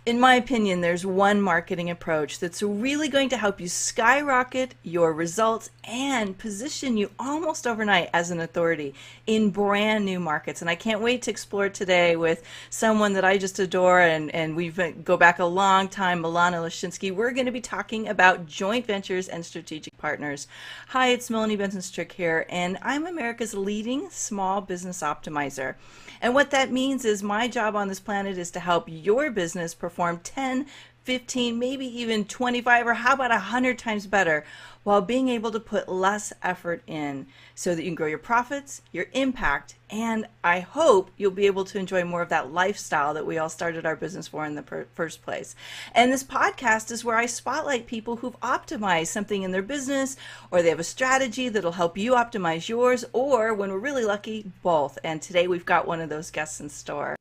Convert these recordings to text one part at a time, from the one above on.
In my opinion, there's one marketing approach that's really going to help you skyrocket your results and position you almost overnight as an authority in brand new markets. And I can't wait to explore it today with someone that I just adore, and we go back a long time, Milana Leshinsky. We're going to be talking about joint ventures and strategic partners. Hi, it's Melanie Benson here, and I'm America's leading small business optimizer. And what that means is my job on this planet is to help your business perform 10, 15, maybe even 25, or how about 100 times better while being able to put less effort in so that you can grow your profits, your impact, and I hope you'll be able to enjoy more of that lifestyle that we all started our business for in the first place. And this podcast is where I spotlight people who've optimized something in their business, or they have a strategy that'll help you optimize yours, or when we're really lucky, both. And today we've got one of those guests in store.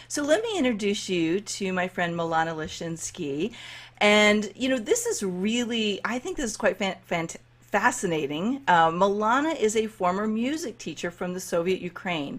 So let me introduce you to my friend Milana Leshinsky. And, this is really, I think this is quite fascinating. Milana is a former music teacher from the Soviet Ukraine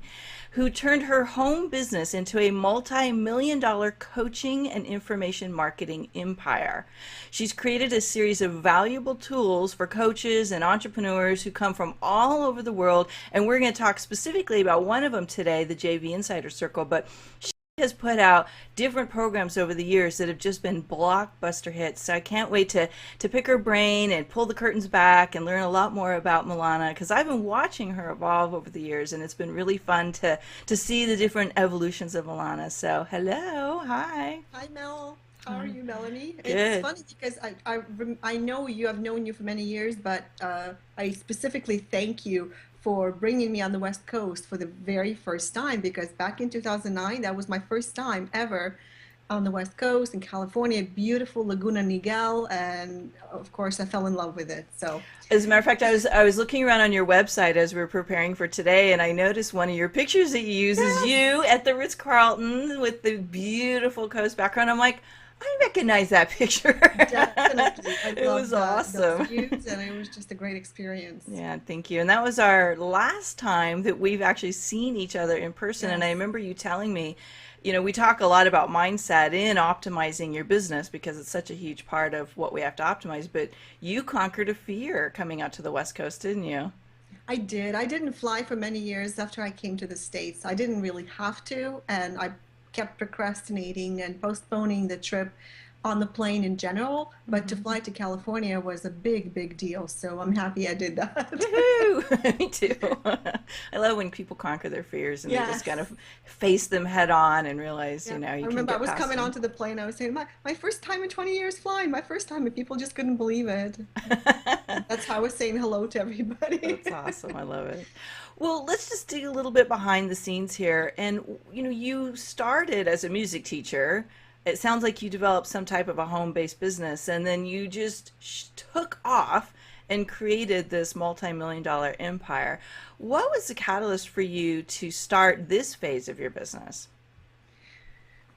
who turned her home business into a multi-million-dollar coaching and information marketing empire. She's created a series of valuable tools for coaches and entrepreneurs who come from all over the world, and we're going to talk specifically about one of them today, the JV Insider Circle, but she has put out different programs over the years that have just been blockbuster hits. So I can't wait to pick her brain and pull the curtains back and learn a lot more about Milana, because I've been watching her evolve over the years, and it's been really fun to see the different evolutions of Milana. So hello, hi. Hi Mel, how are you, Melanie? It's Good. funny because I know you, I've known you for many years, but I specifically thank you for bringing me on the West Coast for the very first time, because back in 2009, that was my first time ever on the West Coast in California, beautiful Laguna Niguel, and of course I fell in love with it. So As a matter of fact, I was looking around on your website as we were preparing for today, and I noticed one of your pictures that you use is yes, you at the Ritz Carlton with the beautiful coast background. I'm like, I recognize that picture. definitely. I It was loved those awesome. views, and it was just a great experience. Yeah, thank you. And that was our last time that we've actually seen each other in person. And I Yes. remember you telling me, we talk a lot about mindset in optimizing your business because it's such a huge part of what we have to optimize. But you conquered a fear coming out to the West Coast, didn't you? I did. I didn't fly for many years after I came to the States. I didn't really have to, and I kept procrastinating and postponing the trip on the plane in general. But to Hmm. fly to California was a big, big deal. So I'm happy I did that. Woohoo! Me too. I love when people conquer their fears and they just kind Yes. of face them head on and realize, Yeah. I you can remember I get was past coming them. onto the plane. I was saying, my first time in 20 years flying, my first time, and people just couldn't believe it. That's how I was saying hello to everybody. That's awesome. I love it. Well, let's just dig a little bit behind the scenes here. And, you started as a music teacher. It sounds like you developed some type of a home-based business, and then you just took off and created this multi-million dollar empire. What was the catalyst for you to start this phase of your business?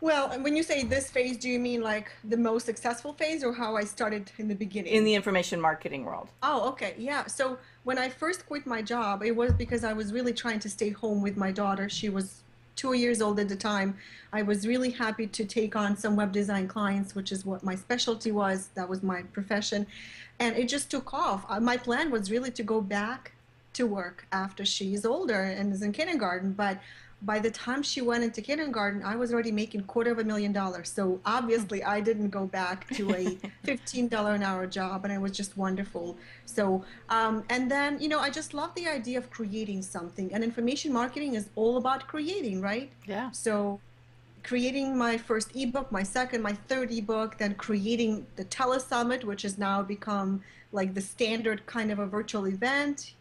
Well, and when you say this phase, do you mean like the most successful phase or how I started in the In beginning? the information marketing world. Oh, okay. Yeah. So when I first quit my job, it was because I was really trying to stay home with my daughter. She was 2 years old at the time. I was really happy to take on some web design clients, which is what my specialty was. That was my profession. And it just took off. My plan was really to go back to work after she's older and is in kindergarten. But by the time she went into kindergarten, I was already making $250,000. So obviously, I didn't go back to a $15 an hour job, and it was just wonderful. So, and then, I just love the idea of creating something. And information marketing is all about creating, right? Yeah. So, creating my first ebook, my second, my third ebook, then creating the telesummit, which has now become like the standard kind of a virtual event,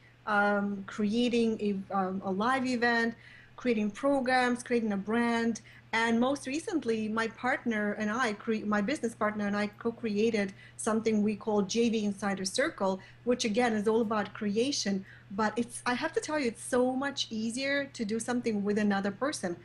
creating a live event, creating programs, creating a brand. And most recently, my partner and I, my business partner and I co-created something we call JV Insider Circle, which again is all about creation. But I have to tell you, it's so much easier to do something with another person.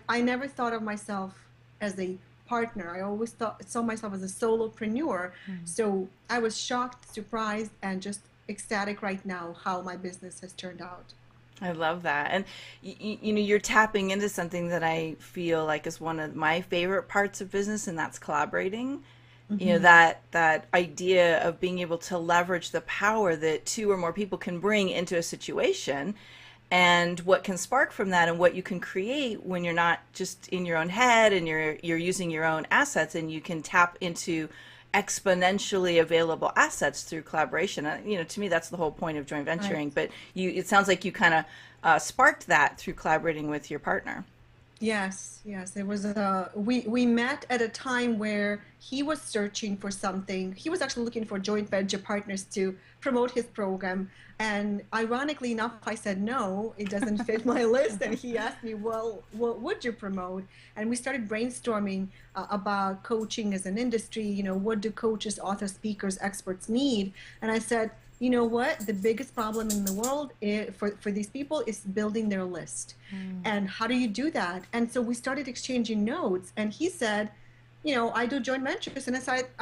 I never thought of myself as a partner. I always saw myself as a solopreneur. So I was shocked, surprised, and just ecstatic right now how my business has turned out. I love that. And you know, you're tapping into something that I feel like is one of my favorite parts of business, and that's collaborating. You know, Hmm. that idea of being able to leverage the power that two or more people can bring into a situation, and what can spark from that, and what you can create when you're not just in your own head and you're using your own assets, and you can tap into exponentially available assets through collaboration. You know, to me, that's the whole point of joint Right. venturing. But it sounds like you kind of sparked that through collaborating with your partner. Yes, yes. It was we met at a time where he was searching for something. He was actually looking for joint venture partners to promote his program. And ironically enough, I said no, it doesn't fit my list. And he asked me, "Well, what would you promote?" And we started brainstorming about coaching as an industry. You know, what do coaches, authors, speakers, experts need? And I said, you know what? The biggest problem in the world for these people is building their list. And how do you do that? And so we started exchanging notes. And he said, you know, I do joint ventures. And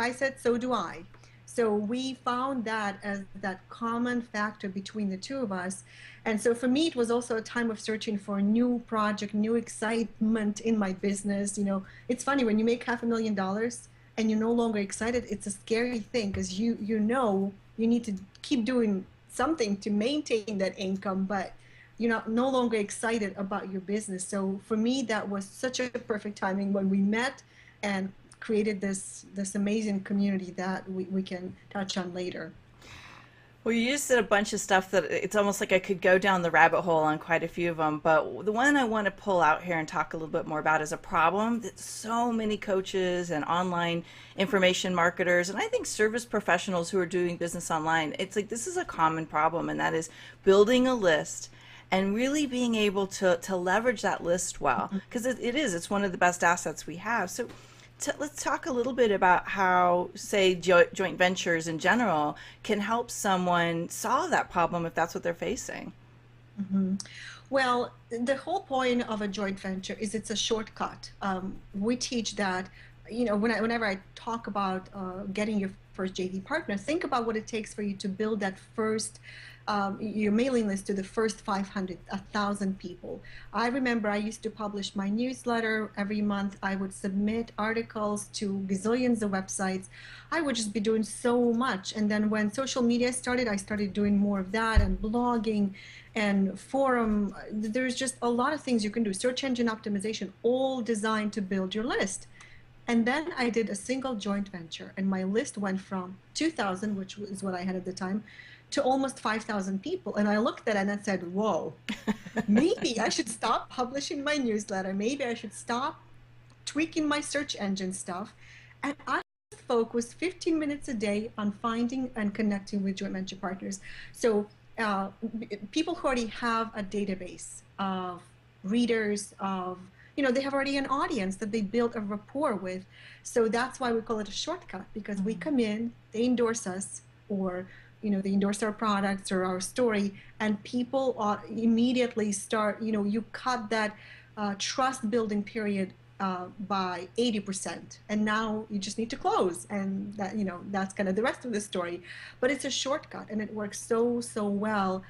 I said, so do I. So we found that as that common factor between the two of us. And so for me, it was also a time of searching for a new project, new excitement in my business. You know, it's funny when you make $500,000 and you're no longer excited, it's a scary thing because you know you need to keep doing something to maintain that income, but you're not no longer excited about your business. So for me, that was such a perfect timing when we met and created this amazing community that we can touch on later. Well, you just said a bunch of stuff that it's almost like I could go down the rabbit hole on quite a few of them. But the one I want to pull out here and talk a little bit more about is a problem that so many coaches and online information marketers, and I think service professionals who are doing business online, it's like this is a common problem, and that is building a list and really being able to leverage that list well, because it's one of the best assets we have. So let's talk a little bit about how, say, joint ventures in general can help someone solve that problem if that's what they're facing. Hmm. Well, the whole point of a joint venture is it's a shortcut. We teach that, you know, whenever I talk about getting your first JV partner, think about what it takes for you to build that first, your mailing list to the first 500, 1,000 people. I remember I used to publish my newsletter every month. I would submit articles to gazillions of websites. I would just be doing so much. And then when social media started, I started doing more of that and blogging and forum. There's just a lot of things you can do. Search engine optimization, all designed to build your list. And then I did a single joint venture, and my list went from 2,000, which was what I had at the time, to almost 5,000 people. And I looked at it and I said, whoa, maybe I should stop publishing my newsletter. Maybe I should stop tweaking my search engine stuff. And I focus 15 minutes a day on finding and connecting with joint venture partners. So uh, people who already have a database of readers, of, you know, they have already an audience that they build a rapport with. So that's why we call it a shortcut, because we come in, they endorse us, or you know, they endorse our products or our story, and people immediately start, you know, you cut that trust building period by 80%, and now you just need to close, and that, you know, that's kind of the rest of the story. But it's a shortcut, and it works so well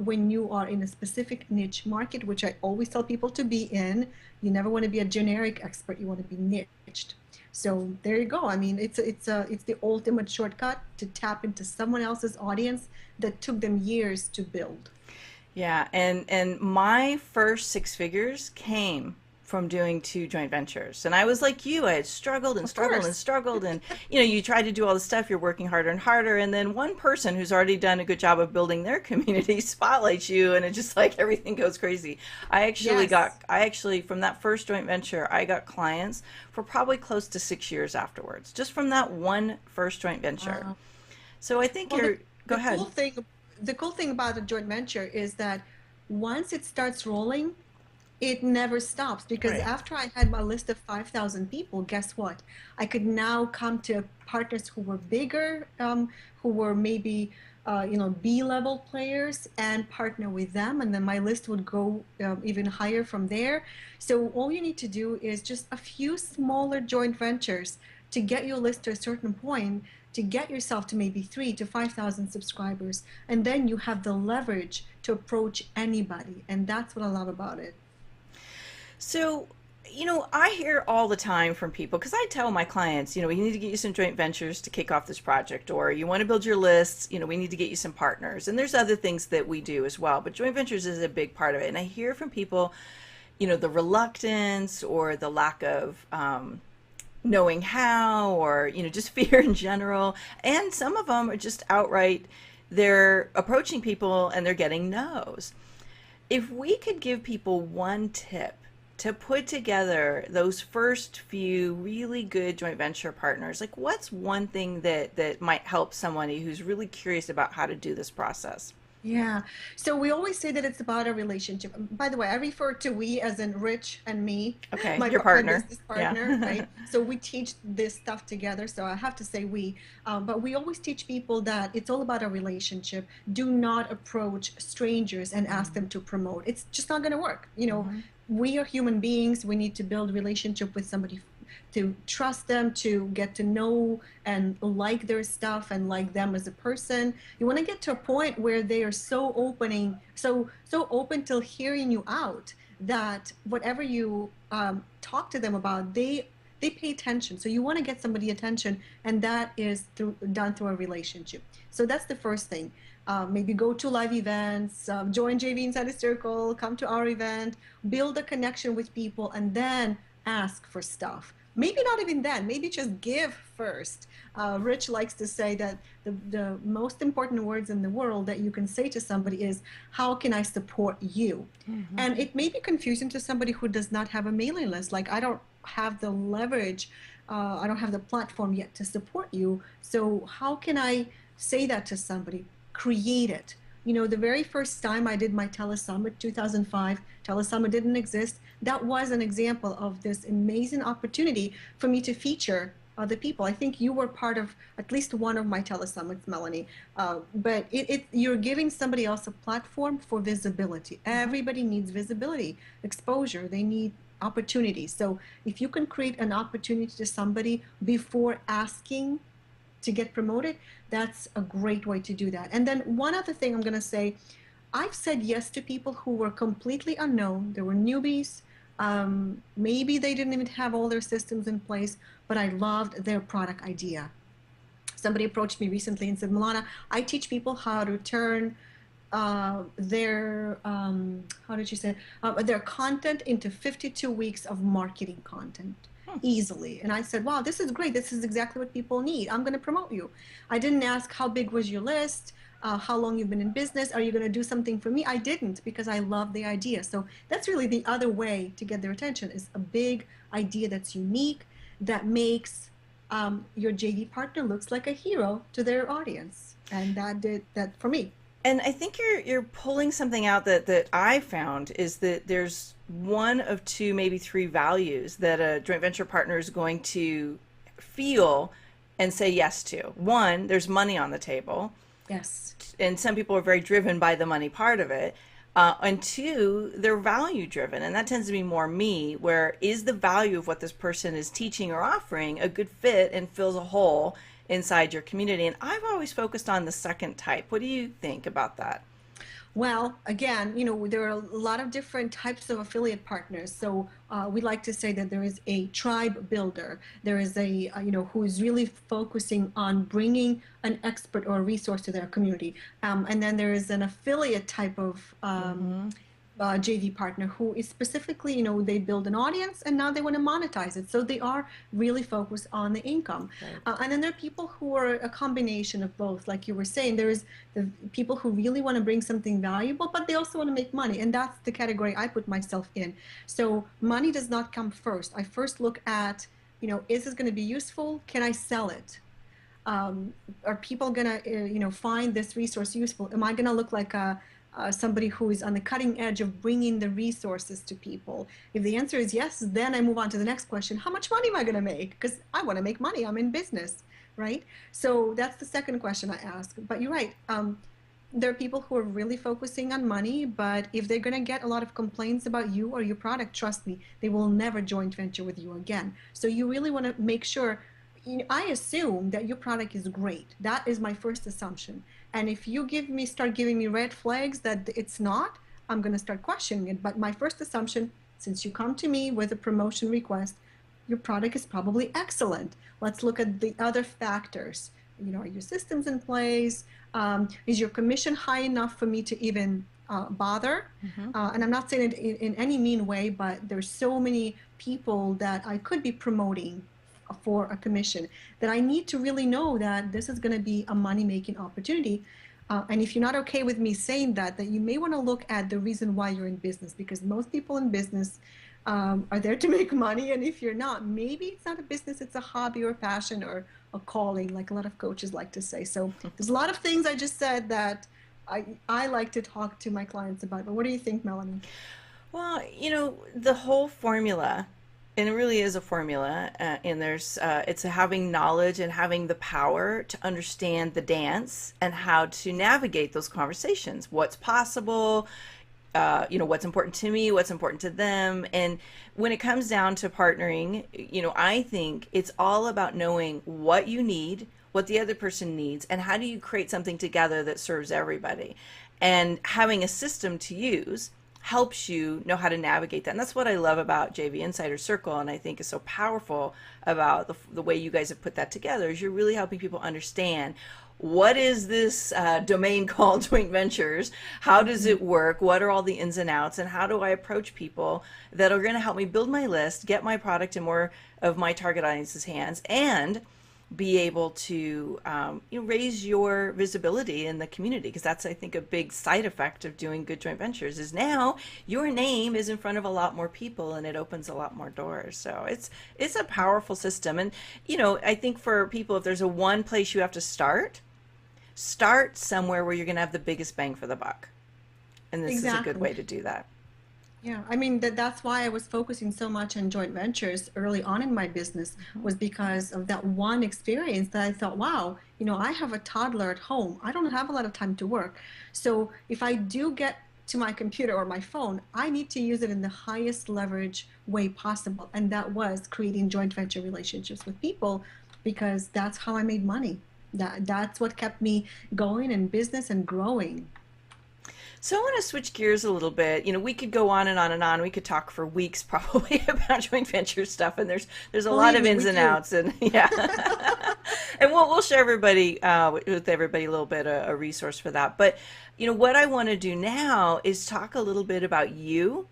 when you are in a specific niche market, which I always tell people to be in. You never want to be a generic expert, you want to be niched. So there you go. I mean, it's the ultimate shortcut to tap into someone else's audience that took them years to build. Yeah, and my first six figures came from doing two joint ventures. And I was like you, I had struggled and Of struggled and course. struggled, and you know, you try to do all the stuff, you're working harder and harder, and then one person who's already done a good job of building their community spotlights you, and it just like everything goes crazy. Yes. I actually from that first joint venture, I got clients for probably close to 6 years afterwards, just from that one first joint venture. Wow. So I think Well, the, you're, go the ahead. cool thing the cool thing about a joint venture is that once it starts rolling, it never stops, because Right. after I had my list of 5,000 people, guess what? I could now come to partners who were bigger, who were maybe you know, B-level players, and partner with them, and then my list would go even higher from there. So all you need to do is just a few smaller joint ventures to get your list to a certain point, to get yourself to maybe 3 to 5,000 subscribers, and then you have the leverage to approach anybody, and that's what I love about it. So, I hear all the time from people because I tell my clients, we need to get you some joint ventures to kick off this project, or you want to build your lists, we need to get you some partners. And there's other things that we do as well, but joint ventures is a big part of it. And I hear from people, the reluctance or the lack of knowing how, or, just fear in general. And some of them are just outright, they're approaching people and they're getting no's. If we could give people one tip to put together those first few really good joint venture partners, like what's one thing that might help somebody who's really curious about how to do this process? Yeah. So we always say that it's about a relationship. By the way, I refer to we as in Rich and me, Okay, my your my partner. business Yeah. partner, right? So we teach this stuff together. So I have to say we, but we always teach people that it's all about a relationship. Do not approach strangers and ask them to promote. It's just not going to work. Mm-hmm. We are human beings. We need to build relationship with somebody, to trust them, to get to know and like their stuff and like them as a person. You want to get to a point where they are so open to hearing you out, that whatever you talk to them about, they pay attention. So you want to get somebody attention, and that is done through a relationship. So that's the first thing. Maybe go to live events, join JV Insider Circle, come to our event, build a connection with people, and then ask for stuff. Maybe not even then, maybe just give first. Rich likes to say that the most important words in the world that you can say to somebody is, how can I support you? Mm-hmm. And it may be confusing to somebody who does not have a mailing list. Like, I don't have the leverage, I don't have the platform yet to support you. So how can I say that to somebody? Create it. The very first time I did my telesummit, 2005, telesummit didn't exist. That was an example of this amazing opportunity for me to feature other people. I think you were part of at least one of my telesummits, Melanie. But you're giving somebody else a platform for visibility. Everybody needs visibility, exposure. They need opportunity. So if you can create an opportunity to somebody before asking to get promoted, that's a great way to do that. And then one other thing I'm going to say, I've said yes to people who were completely unknown. They were newbies. Maybe they didn't even have all their systems in place, but I loved their product idea. Somebody approached me recently and said, Milana, I teach people how to turn how did you say, their content into 52 weeks of marketing content easily. And I said, wow, this is great. This is exactly what people need. I'm going to promote you. I didn't ask how big was your list, how long you've been in business. Are you going to do something for me? I didn't, because I love the idea. So that's really the other way to get their attention, is a big idea that's unique, that makes your JV partner looks like a hero to their audience. And that did that for me. And I think you're pulling something out that I found is that there's one of two, maybe three values that a joint venture partner is going to feel and say yes to. One, there's money on the table, Yes. and some people are very driven by the money part of it. And two, they're value driven, and that tends to be more me, where is the value of what this person is teaching or offering a good fit and fills a hole inside your community. And I've always focused on the second type. What do you think about that? Well, again, there are a lot of different types of affiliate partners. So we like to say that there is a tribe builder. There is who is really focusing on bringing an expert or a resource to their community. And then there is an affiliate type of Mm-hmm. JV partner who is specifically, they build an audience and now they want to monetize it. So they are really focused on the income. Right. And then there are people who are a combination of both. Like you were saying, there is the people who really want to bring something valuable, but they also want to make money. And that's the category I put myself in. So money does not come first. I first look at, is this going to be useful? Can I sell it? Are people gonna find this resource useful? Am I gonna look like somebody who is on the cutting edge of bringing the resources to people? If the answer is yes, then I move on to the next question: how much money am I gonna make? Because I want to make money. I'm in business, right? So that's the second question I ask. But you're right. There are people who are really focusing on money, but if they're going to get a lot of complaints about you or your product, trust me, they will never joint venture with you again. So you really want to make sure I assume that your product is great. That is my first assumption. And if you start giving me red flags that it's not, I'm going to start questioning it. But my first assumption, since you come to me with a promotion request, your product is probably excellent. Let's look at the other factors. Are your systems in place? Is your commission high enough for me to even bother? Hmm. And I'm not saying it in any mean way, but there's so many people that I could be promoting for a commission that I need to really know that this is going to be a money-making opportunity. And if you're not okay with me saying that, you may want to look at the reason why you're in business, because most people in business are there to make money. And if you're not, maybe it's not a business, it's a hobby or a passion or a calling, like a lot of coaches like to say. So there's a lot of things I just said that I like to talk to my clients about. But what do you think, Melanie? Well, the whole formula, and it really is a formula, and it's having knowledge and having the power to understand the dance and how to navigate those conversations. What's possible, what's important to me, what's important to them. And when it comes down to partnering, I think it's all about knowing what you need, what the other person needs, and how do you create something together that serves everybody. And having a system to use helps you know how to navigate that. And that's what I love about JV Insider Circle, and I think is so powerful about the way you guys have put that together, is you're really helping people understand what is this domain called joint ventures, how does it work, what are all the ins and outs, and how do I approach people that are going to help me build my list, get my product in more of my target audience's hands, and be able to raise your visibility in the community, because that's, I think, a big side effect of doing good joint ventures is now your name is in front of a lot more people and it opens a lot more doors. So it's a powerful system. And I think for people, if there's a one place you have to start somewhere where you're going to have the biggest bang for the buck, and this is a good Exactly. way to do that. Yeah, I mean that's why I was focusing so much on joint ventures early on in my business, was because of that one experience that I thought, wow, I have a toddler at home. I don't have a lot of time to work. So if I do get to my computer or my phone, I need to use it in the highest leverage way possible. And that was creating joint venture relationships with people, because that's how I made money. That's what kept me going in business and growing. So I want to switch gears a little bit. We could go on and on and on. We could talk for weeks probably about joint venture stuff, and there's a lot Believe of me, ins we and do. outs, and yeah. And we'll share everybody with everybody a little bit a resource for that. But what I want to do now is talk a little bit about you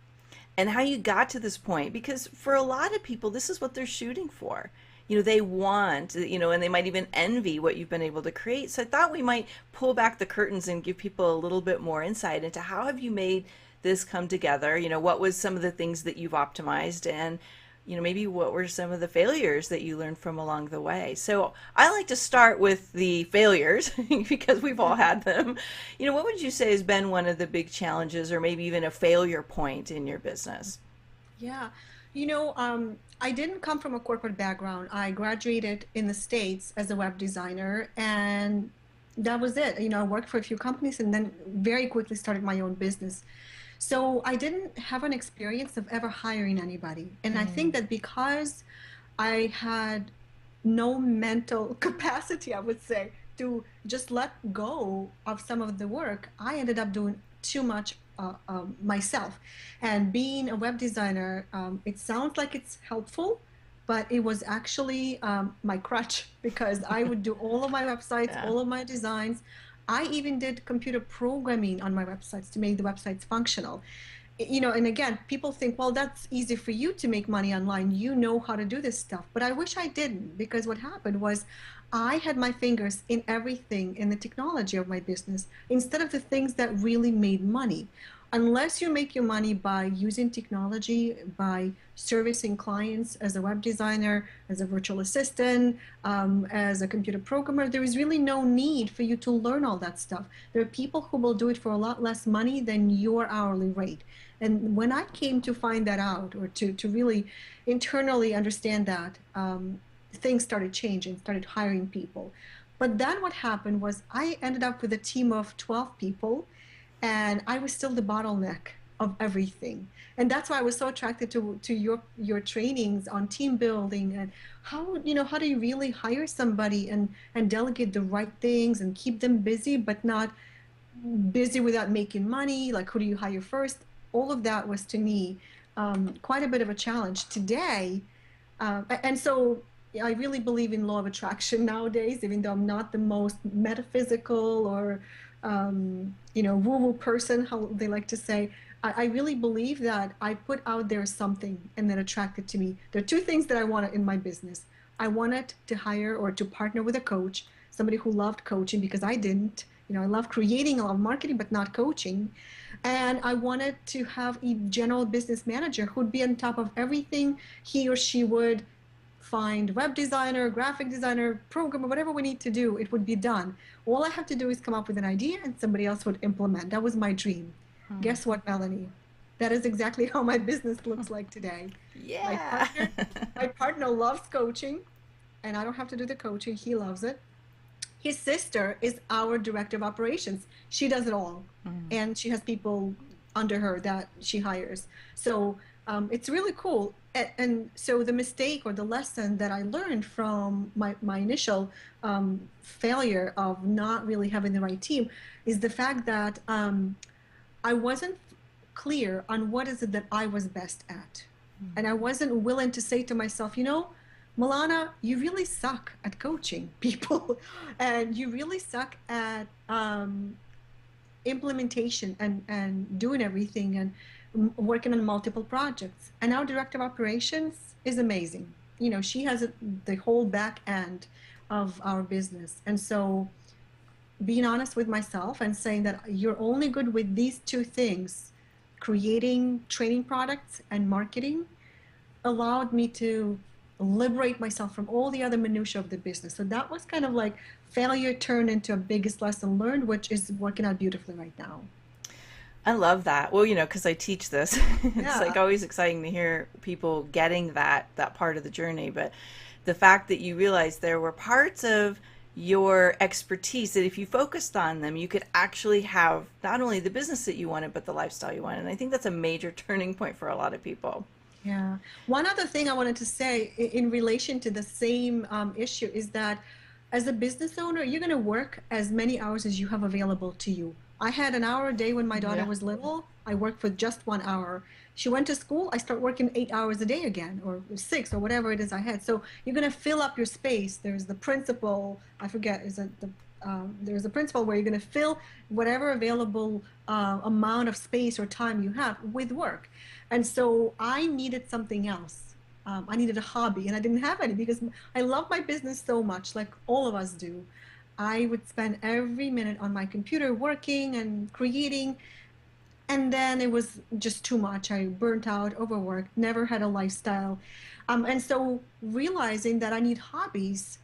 and how you got to this point, because for a lot of people this is what they're shooting for. They want, and they might even envy what you've been able to create. So I thought we might pull back the curtains and give people a little bit more insight into how have you made this come together. What was some of the things that you've optimized, and maybe what were some of the failures that you learned from along the way. So I like to start with the failures because we've all had them. What would you say has been one of the big challenges, or maybe even a failure point in your business? Yeah. I didn't come from a corporate background. I graduated in the States as a web designer, and that was it. I worked for a few companies and then very quickly started my own business. So I didn't have an experience of ever hiring anybody. And I think Mm. that because I had no mental capacity, I would say, to just let go of some of the work, I ended up doing too much myself. And being a web designer, it sounds like it's helpful, but it was actually my crutch, because I would do all of my websites, Yeah. all of my designs. I even did computer programming on my websites to make the websites functional. And again, people think, well, that's easy for you to make money online. You know how to do this stuff. But I wish I didn't, because what happened was I had my fingers in everything in the technology of my business instead of the things that really made money. Unless you make your money by using technology, by servicing clients as a web designer, as a virtual assistant, as a computer programmer, there is really no need for you to learn all that stuff. There are people who will do it for a lot less money than your hourly rate. And when I came to find that out, or to really internally understand that, things started changing, started hiring people. But then what happened was I ended up with a team of 12 people, and I was still the bottleneck. of everything. And that's why I was so attracted to your trainings on team building and how, how do you really hire somebody and delegate the right things and keep them busy, but not busy without making money. Like, who do you hire first? All of that was to me quite a bit of a challenge today. And so I really believe in law of attraction nowadays, even though I'm not the most metaphysical or, woo-woo person, how they like to say. I really believe that I put out there something and then attracted to me. There are two things that I wanted in my business. I wanted to hire or to partner with a coach, somebody who loved coaching because I didn't. I love creating, I love marketing, but not coaching. And I wanted to have a general business manager who'd be on top of everything. He or she would find web designer, graphic designer, programmer, whatever we need to do, it would be done. All I have to do is come up with an idea and somebody else would implement. That was my dream. Hmm. Guess what, Melanie? That is exactly how my business looks like today. My Yeah. partner, my partner loves coaching, and I don't have to do the coaching. He loves it. His sister is our director of operations. She does it all, Hmm. and she has people under her that she hires. So it's really cool. And so the mistake or the lesson that I learned from my initial failure of not really having the right team is the fact that I wasn't clear on what is it that I was best at. And I wasn't willing to say to myself, Milana, you really suck at coaching people and you really suck at implementation and doing everything and working on multiple projects. And our director of operations is amazing. She has the whole back end of our business. And so being honest with myself and saying that you're only good with these two things, creating training products and marketing, allowed me to liberate myself from all the other minutia of the business. So that was kind of like failure turned into a biggest lesson learned, which is working out beautifully right now. I love that. Well, because I teach this, it's like Yeah. always exciting to hear people getting that part of the journey. But the fact that you realized there were parts of your expertise that if you focused on them, you could actually have not only the business that you wanted, but the lifestyle you wanted. And I think that's a major turning point for a lot of people. Yeah. One other thing I wanted to say in relation to the same issue is that as a business owner, you're going to work as many hours as you have available to you. I had an hour a day when my daughter Yeah. was little. I worked for just 1 hour. She went to school. I start working 8 hours a day again, or six, or whatever it is I had. So you're going to fill up your space. There's the principle, I forget, is it there's a principle where you're going to fill whatever available amount of space or time you have with work. And so I needed something else. I needed a hobby, and I didn't have any because I love my business so much, like all of us do. I would spend every minute on my computer working and creating, and then it was just too much. I burnt out, overworked, never had a lifestyle. And so realizing that I need hobbies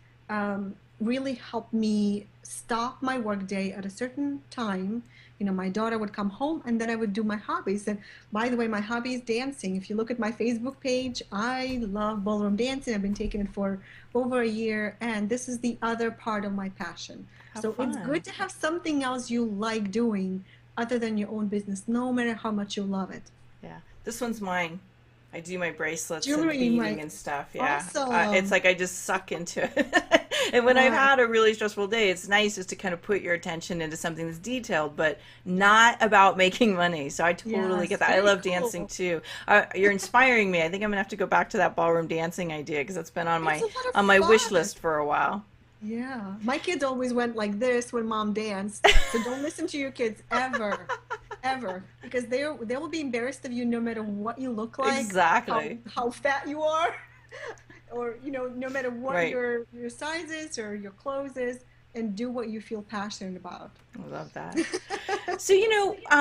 really helped me stop my workday at a certain time. My daughter would come home and then I would do my hobbies. And by the way, my hobby is dancing. If you look at my Facebook page, I love ballroom dancing. I've been taking it for over a year, and this is the other part of my passion. How So it's fun. good to have something else you like doing other than your own business, no matter how much you love it. Yeah. This one's mine. I do my bracelets and Jewelry, beading my and stuff. Yeah. It's awesome. like I just suck into it. And when I've Right. had a really stressful day, it's nice just to kind of put your attention into something that's detailed, but not about making money. So I totally get Yes, that. I very love dancing cool. too. You're inspiring me. I think I'm gonna have to go back to that ballroom dancing idea because it's been on It's my a lot of wish fun. list for a while. Yeah. My kids always went like this when mom danced. So don't listen to your kids ever, ever, because they will be embarrassed of you no matter what you look like, how Exactly. how fat you are, or no matter what Right. your size is or your clothes is, and do what you feel passionate about. I love that. So,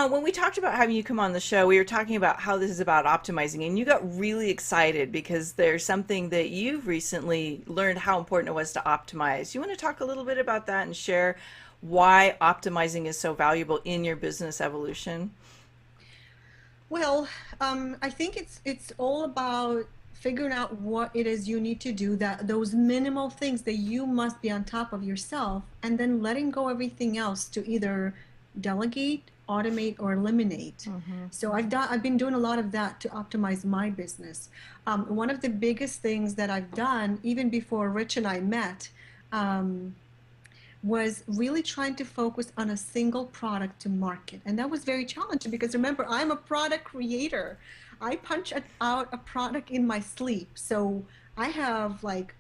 when we talked about having you come on the show, we were talking about how this is about optimizing, and you got really excited because there's something that you've recently learned how important it was to optimize. You want to talk a little bit about that and share why optimizing is so valuable in your business evolution? Well, I think it's all about figuring out what it is you need to do, that those minimal things that you must be on top of yourself, and then letting go everything else to either delegate, automate, or eliminate. Mm-hmm. So I've been doing a lot of that to optimize my business. One of the biggest things that I've done, even before Rich and I met, um, was really trying to focus on a single product to market. And that was very challenging because remember, I'm a product creator. I punch out a product in my sleep. So I have like,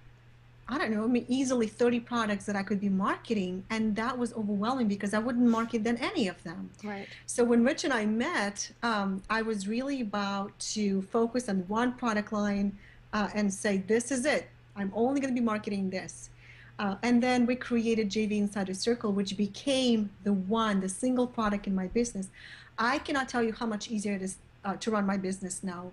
I don't know, I mean, easily 30 products that I could be marketing. And that was overwhelming because I wouldn't market then any of them. Right. So when Rich and I met, I was really about to focus on one product line and say, this is it. I'm only going to be marketing this. And then we created JV Insider Circle, which became the single product in my business. I cannot tell you how much easier it is to run my business now.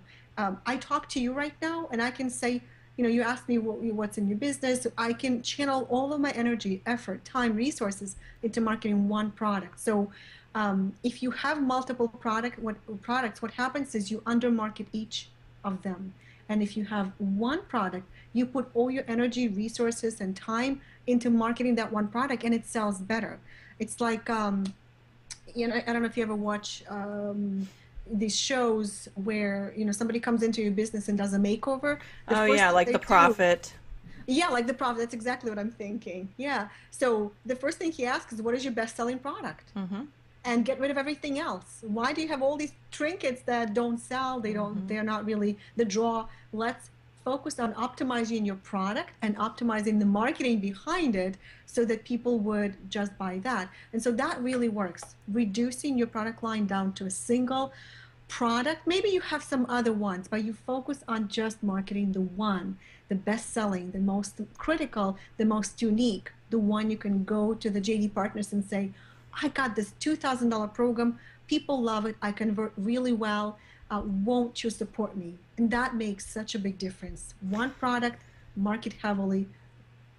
I talk to you right now, and I can say, you ask me what's in your business. I can channel all of my energy, effort, time, resources into marketing one product. So if you have multiple products, what happens is you undermarket each of them. And if you have one product, you put all your energy, resources, and time into marketing that one product, and it sells better. It's like, I don't know if you ever watch these shows where, somebody comes into your business and does a makeover. The Oh first yeah, thing like they the do, profit. yeah, like the product. That's exactly what I'm thinking. Yeah. So the first thing he asks is, what is your best-selling product? Mm-hmm. And get rid of everything else. Why do you have all these trinkets that don't sell? Mm-hmm. They're not really the draw. Let's focus on optimizing your product and optimizing the marketing behind it so that people would just buy that. And so that really works. Reducing your product line down to a single product. Maybe you have some other ones, but you focus on just marketing the one, the best selling, the most critical, the most unique, the one you can go to the JD partners and say, I got this $2,000 program. People love it. I convert really well. Won't you support me? And that makes such a big difference. One product, market heavily,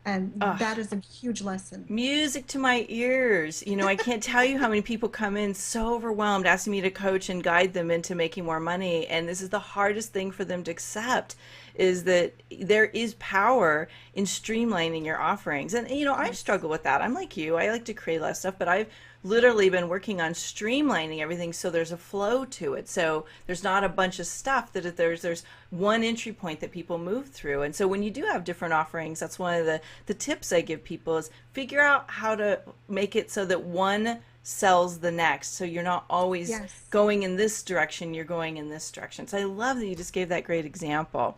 and Ugh. that is a huge lesson. Music to my ears. I can't tell you how many people come in so overwhelmed asking me to coach and guide them into making more money. And this is the hardest thing for them to accept is that there is power in streamlining your offerings. And, I Yes. struggle with that. I'm like you. I like to create less stuff, but I've literally been working on streamlining everything so there's a flow to it. So there's not a bunch of stuff that there's one entry point that people move through. And so when you do have different offerings, that's one of the tips I give people is figure out how to make it so that one sells the next. So you're not always Yes. going in this direction, you're going in this direction. So I love that you just gave that great example.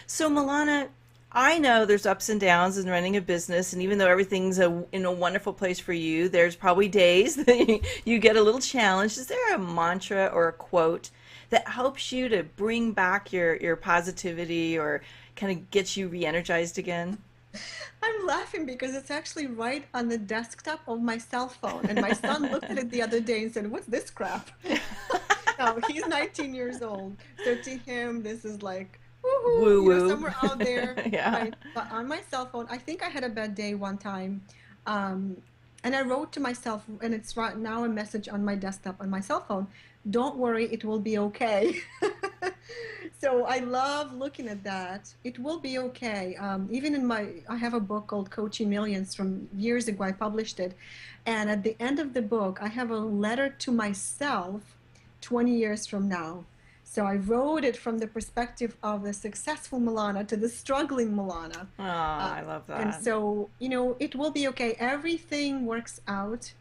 So Milana, I know there's ups and downs in running a business, and even though everything's in a wonderful place for you, there's probably days that you get a little challenged. Is there a mantra or a quote that helps you to bring back your positivity or kind of gets you re-energized again? I'm laughing because it's actually right on the desktop of my cell phone. And my son looked at it the other day and said, what's this crap? No, he's 19 years old. So to him, this is like, woohoo, Woo woo. somewhere out there. Yeah. Right. But on my cell phone, I think I had a bad day one time. Um, and I wrote to myself, and it's right now a message on my desktop on my cell phone. Don't worry, it will be okay. So I love looking at that. It will be okay. Even I have a book called Coaching Millions from years ago. I published it. And at the end of the book, I have a letter to myself 20 years from now. So I wrote it from the perspective of the successful Milana to the struggling Milana. Oh, Uh, I love and that. so, it will be okay. Everything works out.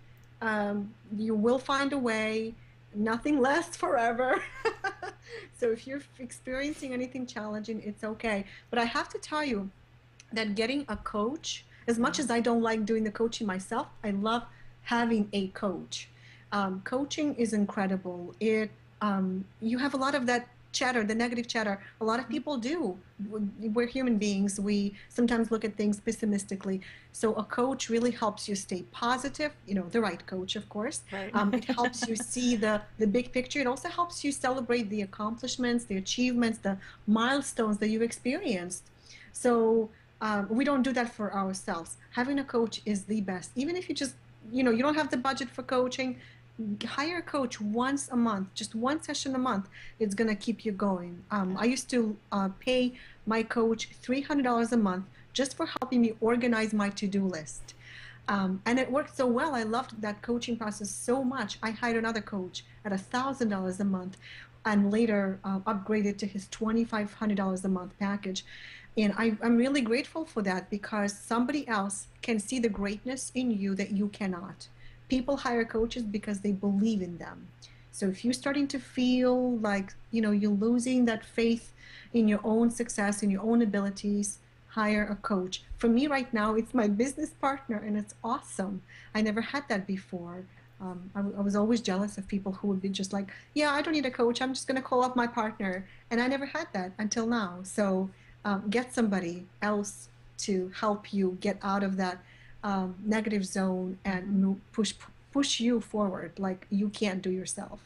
You will find a way. Nothing lasts forever. So if you're experiencing anything challenging, it's okay. But I have to tell you that getting a coach, as much Yeah. as I don't like doing the coaching myself, I love having a coach. Coaching is incredible. You have a lot of that chatter, the negative chatter. A lot of people do. We're human beings. We sometimes look at things pessimistically. So a coach really helps you stay positive. The right coach, of course. Right. It helps you see the big picture. It also helps you celebrate the accomplishments, the achievements, the milestones that you've experienced. So we don't do that for ourselves. Having a coach is the best. Even if you don't have the budget for coaching, hire a coach once a month, just one session a month. It's going to keep you going. I used to pay my coach $300 a month just for helping me organize my to-do list. And it worked so well. I loved that coaching process so much. I hired another coach at $1,000 a month and later upgraded to his $2,500 a month package. And I'm really grateful for that because somebody else can see the greatness in you that you cannot. People hire coaches because they believe in them. So if you're starting to feel like, you're losing that faith in your own success, in your own abilities, hire a coach. For me right now, it's my business partner, and it's awesome. I never had that before. I was always jealous of people who would be just like, yeah, I don't need a coach. I'm just going to call up my partner. And I never had that until now. So get somebody else to help you get out of that negative zone and push you forward like you can't do yourself.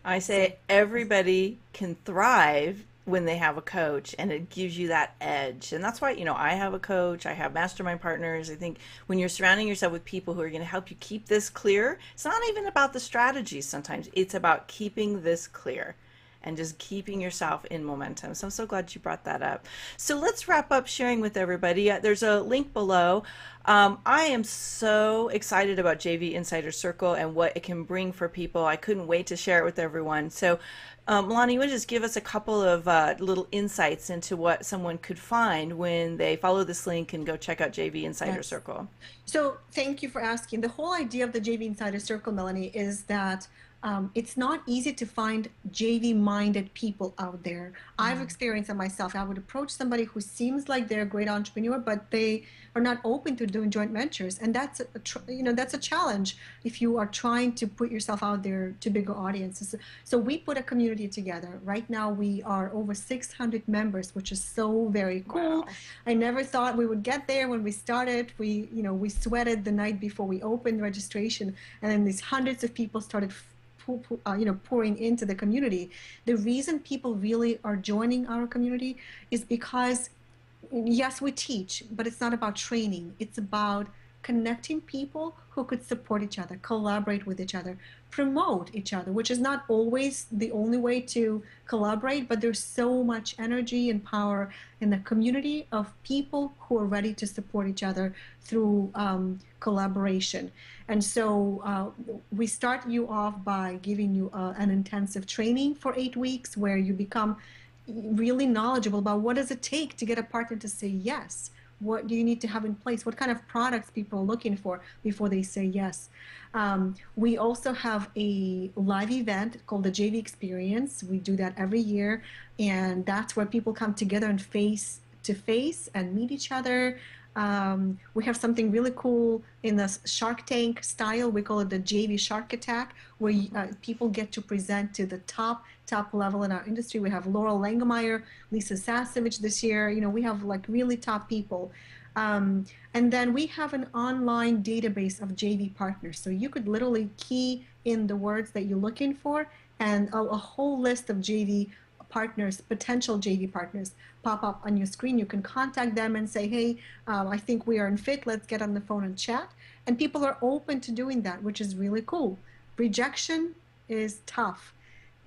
I So say everybody can thrive when they have a coach, and it gives you that edge. And that's why, I have a coach, I have mastermind partners. I think when you're surrounding yourself with people who are going to help you keep this clear, it's not even about the strategies sometimes, it's about keeping this clear and just keeping yourself in momentum. So I'm so glad you brought that up. So let's wrap up sharing with everybody. There's a link below. I am so excited about JV Insider Circle and what it can bring for people. I couldn't wait to share it with everyone. So, Milana, you want to just give us a couple of little insights into what someone could find when they follow this link and go check out JV Insider yes. Circle? So thank you for asking. The whole idea of the JV Insider Circle, Melanie, is that it's not easy to find JV-minded people out there. I've experienced it myself. I would approach somebody who seems like they're a great entrepreneur, but they are not open to doing joint ventures, and that's a challenge if you are trying to put yourself out there to bigger audiences. So we put a community together. Right now, we are over 600 members, which is so very cool. Wow. I never thought we would get there when we started. We sweated the night before we opened registration, and then these hundreds of people started pouring into the community. The reason people really are joining our community is because, yes, we teach, but it's not about training. It's about connecting people who could support each other, collaborate with each other, promote each other, which is not always the only way to collaborate, but there's so much energy and power in the community of people who are ready to support each other through collaboration. And so we start you off by giving you an intensive training for 8 weeks where you become really knowledgeable about what does it take to get a partner to say yes. What do you need to have in place? What kind of products people are looking for before they say yes? We also have a live event called the JV Experience. We do that every year, and that's where people come together and face to face and meet each other. We have something really cool in the Shark Tank style. We call it the JV Shark Attack, where people get to present to the top level in our industry. We have Laurel Langemeyer, Lisa Sasevich this year. We have like really top people. And then we have an online database of JV partners. So you could literally key in the words that you're looking for, and a whole list of JV partners, potential JV partners, pop up on your screen. You can contact them and say, hey, I think we are in fit. Let's get on the phone and chat. And people are open to doing that, which is really cool. Rejection is tough.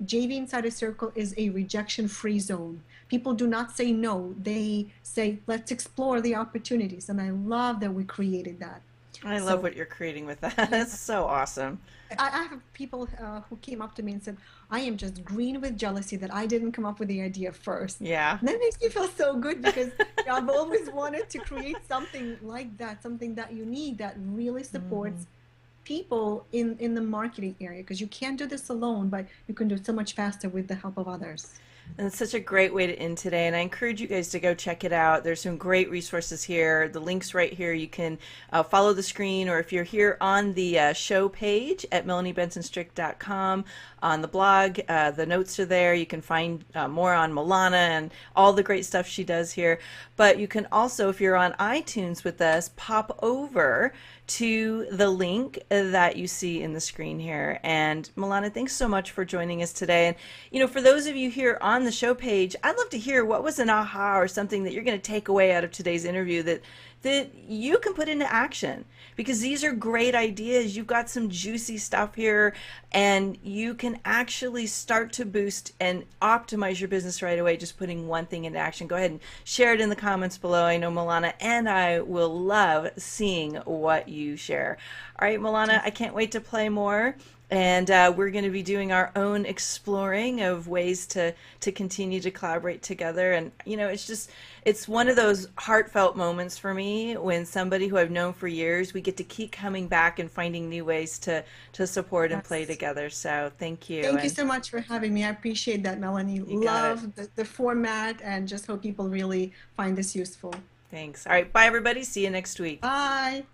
JV Insider Circle is a rejection-free zone. People do not say no. They say, let's explore the opportunities. And I love that we created that. I love So what you're creating with that. yeah, That's so awesome. I have people who came up to me and said, I am just green with jealousy that I didn't come up with the idea first. Yeah. And that makes me feel so good because I've always wanted to create something like that, something that you need that really Mhm. supports people in the marketing area, because you can't do this alone, but you can do it so much faster with the help of others. And it's such a great way to end today. And I encourage you guys to go check it out. There's some great resources here. The link's right here. You can follow the screen, or if you're here on the show page at melaniebensonstrick.com on the blog, the notes are there. You can find more on Milana and all the great stuff she does here. But you can also, if you're on iTunes with us, pop over to the link that you see in the screen here. And Milana, thanks so much for joining us today. And, for those of you here on on the show page, I'd love to hear what was an aha or something that you're going to take away out of today's interview that you can put into action, because these are great ideas. You've got some juicy stuff here, and you can actually start to boost and optimize your business right away just putting one thing into action. Go ahead and share it in the comments below. I know Milana and I will love seeing what you share. All right, Milana, I can't wait to play more. And we're going to be doing our own exploring of ways to continue to collaborate together. And it's one of those heartfelt moments for me when somebody who I've known for years, we get to keep coming back and finding new ways to support and play Yes. together. So thank you. Thank you And so much for having me. I appreciate that, Melanie. you got it. Love the format and just hope people really find this useful. Thanks. All right, bye everybody. See you next week. Bye.